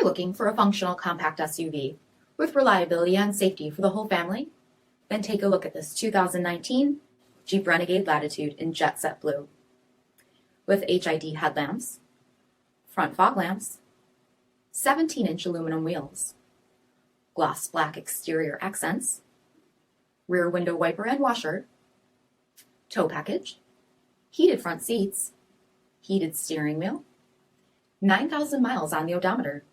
you're looking for a functional compact SUV with reliability and safety for the whole family, then take a look at this 2019 Jeep Renegade Latitude in Jet Set Blue. With HID headlamps, front fog lamps, 17-inch aluminum wheels, gloss black exterior accents, rear window wiper and washer, tow package, heated front seats, heated steering wheel, 9,000 miles on the odometer,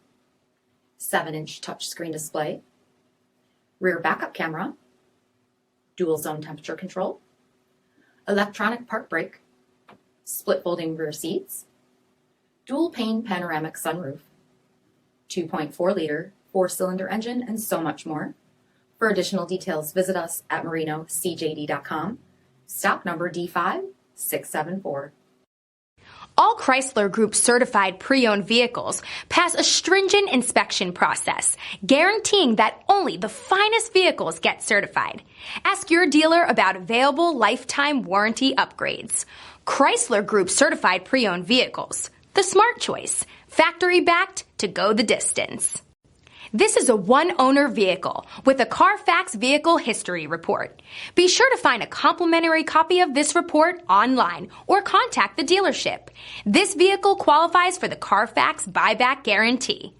7-inch touchscreen display, rear backup camera, dual zone temperature control, electronic park brake, split folding rear seats, dual pane panoramic sunroof, 2.4-liter 4-cylinder engine, and so much more. For additional details, visit us at marinocjd.com, stock number D5674. All Chrysler Group certified pre-owned vehicles pass a stringent inspection process, guaranteeing that only the finest vehicles get certified. Ask your dealer about available lifetime warranty upgrades. Chrysler Group certified pre-owned vehicles, the smart choice, factory backed to go the distance. This is a one-owner vehicle with a CARFAX vehicle history report. Be sure to find a complimentary copy of this report online or contact the dealership. This vehicle qualifies for the CARFAX buyback guarantee.